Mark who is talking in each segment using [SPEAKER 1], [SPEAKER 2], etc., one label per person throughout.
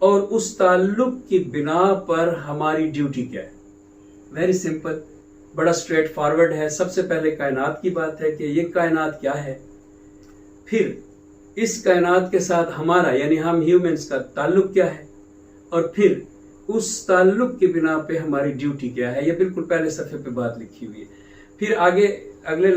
[SPEAKER 1] اور اس تعلق کی بنا پر ہماری ڈیوٹی کیا ہے. ویری سمپل، بڑا اسٹریٹ فارورڈ ہے. سب سے پہلے کائنات کی بات ہے کہ یہ کائنات کیا ہے، پھر اس کائنات کے ساتھ ہمارا یعنی ہم ہیومنس کا تعلق کیا ہے، اور پھر اس تعلق کی بنا پہ ہماری ڈیوٹی کیا ہے. یہ بالکل پہلے صفحے پہ بات لکھی ہوئی ہے. پھر آگے اگلے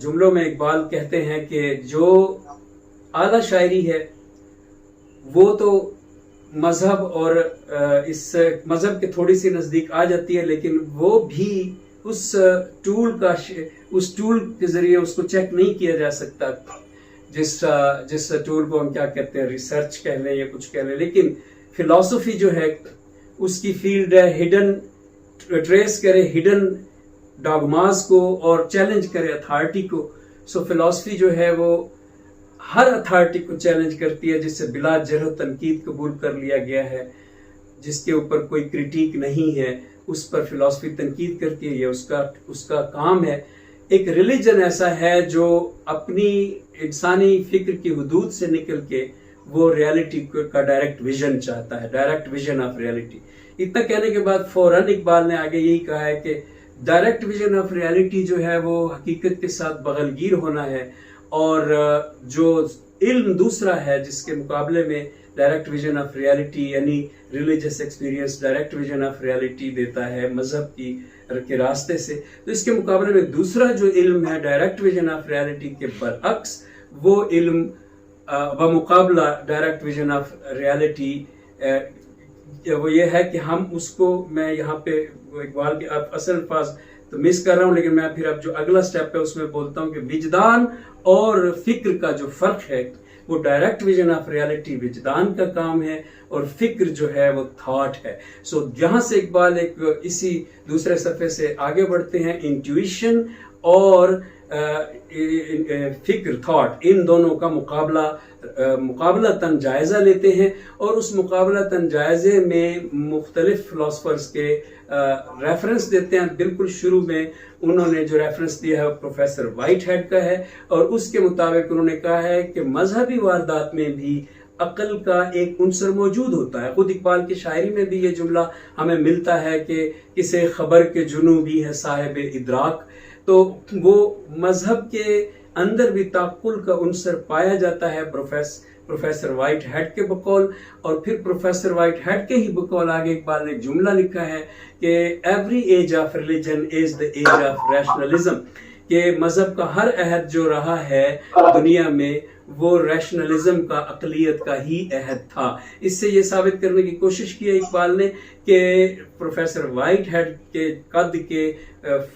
[SPEAKER 1] جملوں میں اقبال کہتے ہیں کہ جو اعلیٰ شاعری ہے وہ تو مذہب اور اس مذہب کے تھوڑی سی نزدیک آ جاتی ہے، لیکن وہ بھی اس ٹول کے ذریعے اس کو چیک نہیں کیا جا سکتا، جس ٹول کو ہم کیا کہتے ہیں، ریسرچ کہہ لیں یا کچھ کہہ لیں. لیکن فلسفی جو ہے اس کی فیلڈ ہے ہڈن، ٹریس کرے ہڈن ڈاگماز کو اور چیلنج کرے اتھارٹی کو. سو فلسفی جو ہے وہ ہر اتھارٹی کو چیلنج کرتی ہے جس سے بلا جرح تنقید قبول کر لیا گیا ہے، جس کے اوپر کوئی کریٹیک نہیں ہے اس پر فلسفی تنقید کرتی ہے. یہ اس کا کام ہے. ایک ریلیجن ایسا ہے جو اپنی انسانی فکر کی حدود سے نکل کے وہ ریالٹی کا ڈائریکٹ ویژن چاہتا ہے، ڈائریکٹ ویژن آف ریالٹی. اتنا کہنے کے بعد فوراً اقبال نے آگے یہی کہا ہے کہ ڈائریکٹ ویژن آف ریالٹی جو ہے وہ حقیقت کے ساتھ بغلگیر ہونا ہے، اور جو علم دوسرا ہے جس کے مقابلے میں ڈائریکٹ ویژن آف ریالٹی یعنی religious experience direct vision of reality دیتا ہے مذہب کے راستے سے، تو اس کے مقابلے میں دوسرا جو علم ہے ڈائریکٹ ویژن آف ریالٹی کے برعکس، وہ علم بمقابلہ ڈائریکٹ ویژن آف ریالٹی وہ یہ ہے کہ ہم اس کو، میں یہاں پہ اقبال کے اصل الفاظ تو مس کر رہا ہوں، لیکن میں پھر اب جو اگلا سٹیپ ہے اس میں بولتا ہوں کہ وجدان اور فکر کا جو فرق ہے وہ ڈائریکٹ ویژن آف ریالٹی وجدان کا کام ہے اور فکر جو ہے وہ تھاٹ ہے. سو یہاں سے اقبال ایک اسی دوسرے صفحے سے آگے بڑھتے ہیں. انٹیویشن اور فکر تھاٹ ان دونوں کا مقابلہ تن جائزہ لیتے ہیں، اور اس مقابلہ تن جائزے میں مختلف فلاسفرز کے ریفرنس دیتے ہیں. بالکل شروع میں انہوں نے جو ریفرنس دیا ہے وہ پروفیسر وائٹ ہیڈ کا ہے، اور اس کے مطابق انہوں نے کہا ہے کہ مذہبی واردات میں بھی عقل کا ایک عنصر موجود ہوتا ہے. خود اقبال کی شاعری میں بھی یہ جملہ ہمیں ملتا ہے کہ کسے خبر کے جنوبی ہے صاحب ادراک. تو وہ مذہب کے اندر بھی تعقل کا عنصر پایا جاتا ہے پروفیسر وائٹ ہیڈ کے بقول. اور پھر پروفیسر وائٹ ہیڈ کے ہی بقول آگے اقبال نے ایک جملہ لکھا ہے کہ every age of religion is the age of rationalism, کہ مذہب کا ہر عہد جو رہا ہے دنیا میں وہ ریشنلزم کا، عقلیت کا ہی عہد تھا. اس سے یہ ثابت کرنے کی کوشش کی ہے اقبال نے کہ پروفیسر وائٹ ہیڈ کے قد کے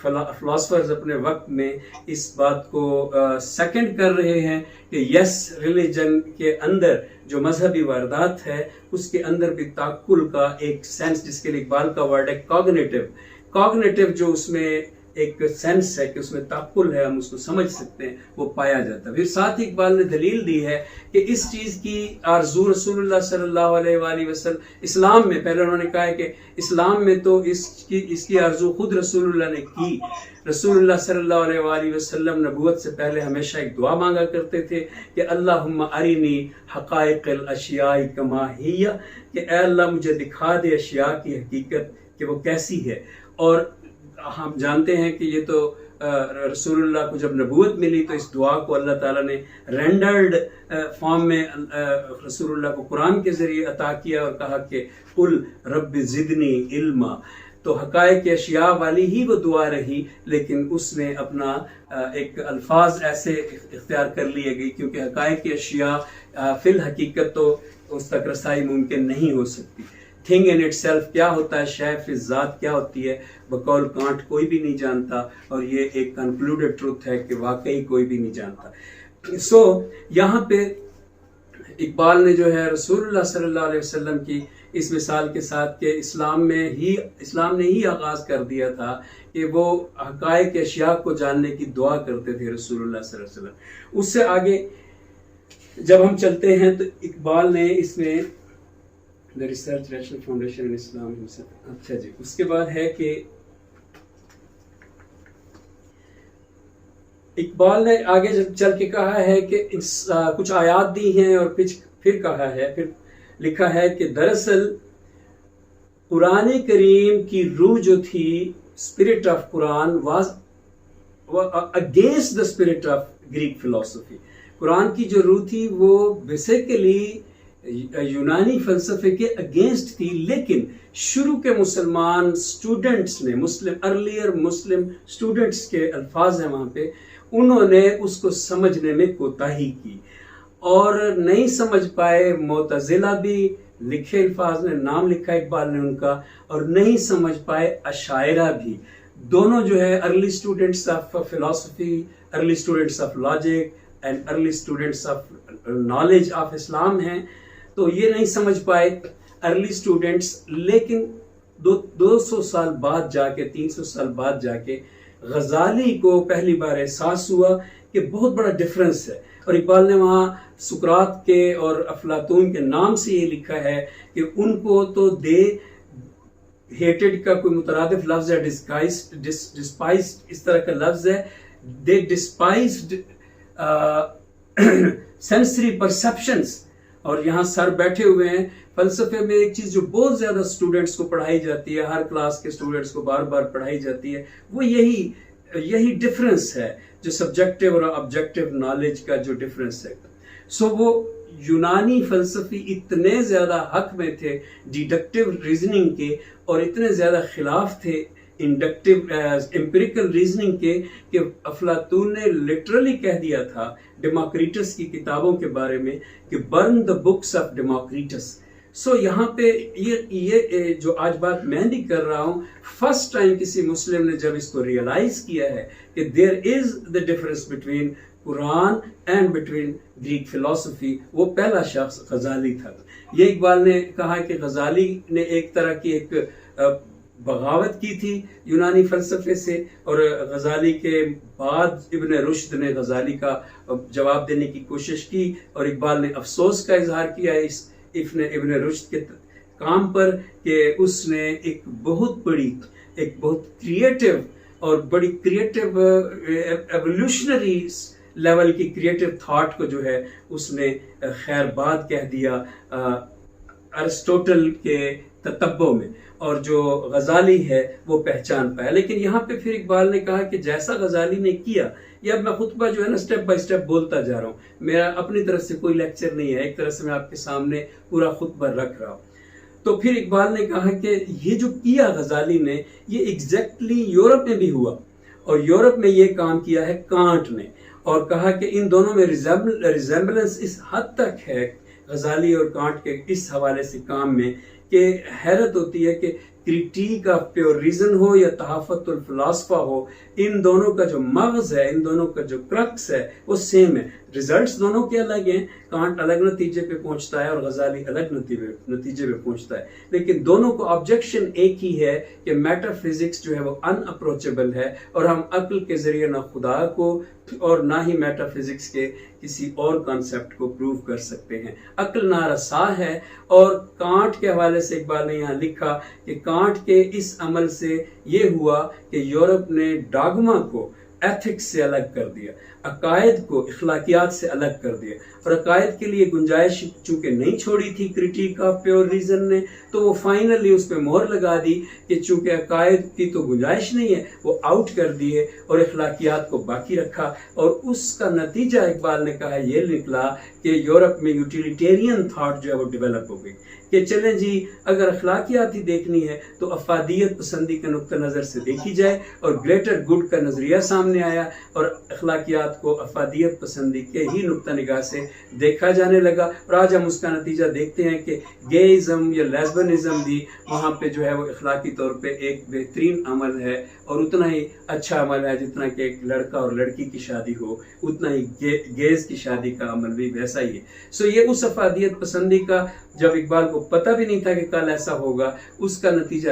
[SPEAKER 1] فلاسفرز اپنے وقت میں اس بات کو سیکنڈ کر رہے ہیں کہ یس، ریلیجن کے اندر جو مذہبی واردات ہے اس کے اندر بھی تعقل کا ایک سینس، جس کے لیے اقبال کا ورڈ ہے کوگنیٹو، جو اس میں ایک سینس ہے کہ اس میں تعقل ہے، ہم اس کو سمجھ سکتے ہیں، وہ پایا جاتا ہے. پھر ساتھ ہی اقبال نے دلیل دی ہے کہ اس چیز کی آرزو رسول اللہ صلی اللہ علیہ وآلہ وسلم اسلام میں، پہلے انہوں نے کہا ہے کہ اسلام میں تو اس کی آرزو خود رسول اللہ نے کی. رسول اللہ صلی اللہ علیہ وآلہ وسلم نبوت سے پہلے ہمیشہ ایک دعا مانگا کرتے تھے کہ اللہم ارینی حقائق الاشیاء کما ہی، کہ اے اللہ مجھے دکھا دے اشیاء کی حقیقت کہ وہ کیسی ہے. اور ہم جانتے ہیں کہ یہ تو رسول اللہ کو جب نبوت ملی تو اس دعا کو اللہ تعالیٰ نے رینڈرڈ فارم میں رسول اللہ کو قرآن کے ذریعے عطا کیا اور کہا کہ قل رب زدنی علما. تو حقائق اشیاء والی ہی وہ دعا رہی، لیکن اس میں اپنا ایک الفاظ ایسے اختیار کر لیے گئی کیونکہ حقائق اشیاء فی الحقیقت تو اس تک رسائی ممکن نہیں ہو سکتی. تھنگ ان اٹ سیلف کیا ہوتا ہے، شے فی ذات کیا ہوتی ہے، بقول کانٹ کوئی بھی نہیں جانتا، اور یہ ایک کنکلوڈڈ ٹروتھ ہے کہ واقعی کوئی بھی نہیں جانتا. سو یہاں پہ اقبال نے جو ہے رسول اللہ صلی اللہ علیہ وسلم کی اس مثال کے ساتھ کہ اسلام نے ہی آغاز کر دیا تھا کہ وہ حقائق اشیاء کو جاننے کی دعا کرتے تھے رسول اللہ صلی اللہ علیہ وسلم. اس سے آگے جب ہم چلتے ہیں تو اقبال نے اس میں The Research Rational Foundation in Islam. اچھا جی، اس کے بعد ہے کہ اقبال نے آگے چل کے کہا ہے کہ کچھ آیات دی ہیں اور پھر کہا ہے، پھر لکھا ہے کہ دراصل قرآن کریم کی روح جو تھی، spirit of Quran was against the spirit of Greek philosophy. Quran کی جو روح تھی وہ بیسیکلی یونانی فلسفے کے اگینسٹ تھی، لیکن شروع کے مسلمان اسٹوڈنٹس نے، ارلیئر مسلم اسٹوڈنٹس کے الفاظ ہیں وہاں پہ، انہوں نے اس کو سمجھنے میں کوتاہی کی اور نہیں سمجھ پائے. معتزلہ بھی لکھے الفاظ نے، نام لکھا اقبال نے ان کا، اور نہیں سمجھ پائے اشاعرہ بھی. دونوں جو ہے early students of philosophy, early students of logic and early students of knowledge of Islam ہیں، تو یہ نہیں سمجھ پائے ارلی اسٹوڈنٹس. لیکن 200 سال بعد جا کے، 300 سال بعد جا کے غزالی کو پہلی بار احساس ہوا کہ بہت بڑا ڈفرنس ہے. اور اقبال نے وہاں سقراط کے اور افلاطون کے نام سے یہ لکھا ہے کہ ان کو تو دے ہیٹڈ کا کوئی مترادف لفظ ہے، ڈسپائزڈ اس طرح کا لفظ ہے. دے ڈسپائزڈ سینسری پرسپشنز. اور یہاں سر بیٹھے ہوئے ہیں. فلسفے میں ایک چیز جو بہت زیادہ اسٹوڈنٹس کو پڑھائی جاتی ہے، ہر کلاس کے اسٹوڈنٹس کو بار بار پڑھائی جاتی ہے، وہ یہی ڈفرنس ہے جو سبجیکٹیو اور آبجیکٹیو نالج کا جو ڈفرنس ہے. سو وہ یونانی فلسفی اتنے زیادہ حق میں تھے ڈیڈکٹیو ریزننگ کے، اور اتنے زیادہ خلاف تھے انڈکٹیو امپیریکل ریزننگ کے، کہ افلاطون نے لٹرلی کہہ دیا تھا ڈیموکریٹس کی کتابوں کے بارے میں کہ burn the books of Democritus. So یہاں پہ یہ جو آج بات میں نہیں کر رہا ہوں، فرسٹ ٹائم کسی مسلم نے جب اس کو ریئلائز کیا ہے کہ there is the difference between Quran and between Greek philosophy, وہ پہلا شخص غزالی تھا. یہ اقبال نے کہا کہ غزالی نے ایک طرح کی ایک بغاوت کی تھی یونانی فلسفے سے، اور غزالی کے بعد ابن رشد نے غزالی کا جواب دینے کی کوشش کی، اور اقبال نے افسوس کا اظہار کیا اس ابن رشد کے کام پر کہ اس نے ایک بہت کریٹیو اور بڑی کریٹیو ایولیوشنری لیول کی کریٹیو تھاٹ کو جو ہے اس نے خیر باد کہہ دیا ارسطوٹل کے تتبع میں، اور جو غزالی ہے وہ پہچان پایا. لیکن یہاں پہ پھر اقبال نے کہا کہ جیسا غزالی نے کیا، یہ اب میں خطبہ جو ہے نا سٹیپ بائی سٹیپ بولتا جا رہا ہوں، میرا اپنی طرف سے کوئی لیکچر نہیں ہے، ایک طرح سے میں آپ کے سامنے پورا خطبہ رکھ رہا ہوں. تو پھر اقبال نے کہا کہ یہ جو کیا غزالی نے، یہ ایگزیکٹلی یورپ میں بھی ہوا، اور یورپ میں یہ کام کیا ہے کانٹ نے، اور کہا کہ ان دونوں میں ریزیمبلنس اس حد تک ہے غزالی اور کانٹ کے اس حوالے سے کام میں کہ حیرت ہوتی ہے کہ کریٹیک آف پیور ریزن ہو یا تحفت الفلاسفہ ہو، ان دونوں کا جو مغز ہے، ان دونوں کا جو کرکس ہے وہ سیم ہے. ریزلٹس دونوں کے الگ ہیں، کانٹ الگ نتیجے پہ پہنچتا ہے اور غزالی الگ نتیجے پہ پہنچتا ہے، لیکن دونوں کو آبجیکشن ایک ہی ہے کہ میٹا فزکس جو ہے وہ ان اپروچیبل ہے، اور ہم عقل کے ذریعے نہ خدا کو اور نہ ہی میٹا فزکس کے کسی اور کانسیپٹ کو پروو کر سکتے ہیں. عقل نارسا ہے. اور کانٹ کے حوالے سے اقبال نے یہاں لکھا کہ کانٹ کے اس عمل سے یہ ہوا کہ یورپ نے ڈاگما کو ایتھکس سے الگ کر دیا، عقائد کو اخلاقیات سے الگ کر دیا، اور عقائد کے لیے گنجائش چونکہ نہیں چھوڑی تھی کریٹیک آف پیور ریزن نے، تو وہ فائنلی اس پہ مہر لگا دی کہ چونکہ عقائد کی تو گنجائش نہیں ہے، وہ آؤٹ کر دیے اور اخلاقیات کو باقی رکھا. اور اس کا نتیجہ اقبال نے کہا یہ نکلا کہ یورپ میں یوٹیلیٹیرین تھاٹ جو ہے وہ ڈیولپ ہو گئی کہ چلیں جی اگر اخلاقیات ہی دیکھنی ہے تو افادیت پسندی کے نقطہ نظر سے دیکھی جائے، اور گریٹر گڈ کا نظریہ سامنے آیا، اور اخلاقیات کو افادیت پسندی کے ہی نقطہ نگاہ سے دیکھا جانے لگا. اور آج ہم اس کا نتیجہ دیکھتے ہیں کہ گےازم یا لیسبنزم بھی وہاں پہ جو ہے وہ اخلاقی طور پہ ایک بہترین عمل ہے، اور اتنا ہی اچھا عمل ہے جتنا کہ ایک لڑکا اور لڑکی کی شادی ہو، اتنا ہی گیز کی شادی کا عمل بھی ویسا ہی ہے. سو یہ اس افادیت پسندی کا جب اقبال کو پتہ بھی نہیں تھا کہ کل ایسا ہوگا، اس کا نتیجہ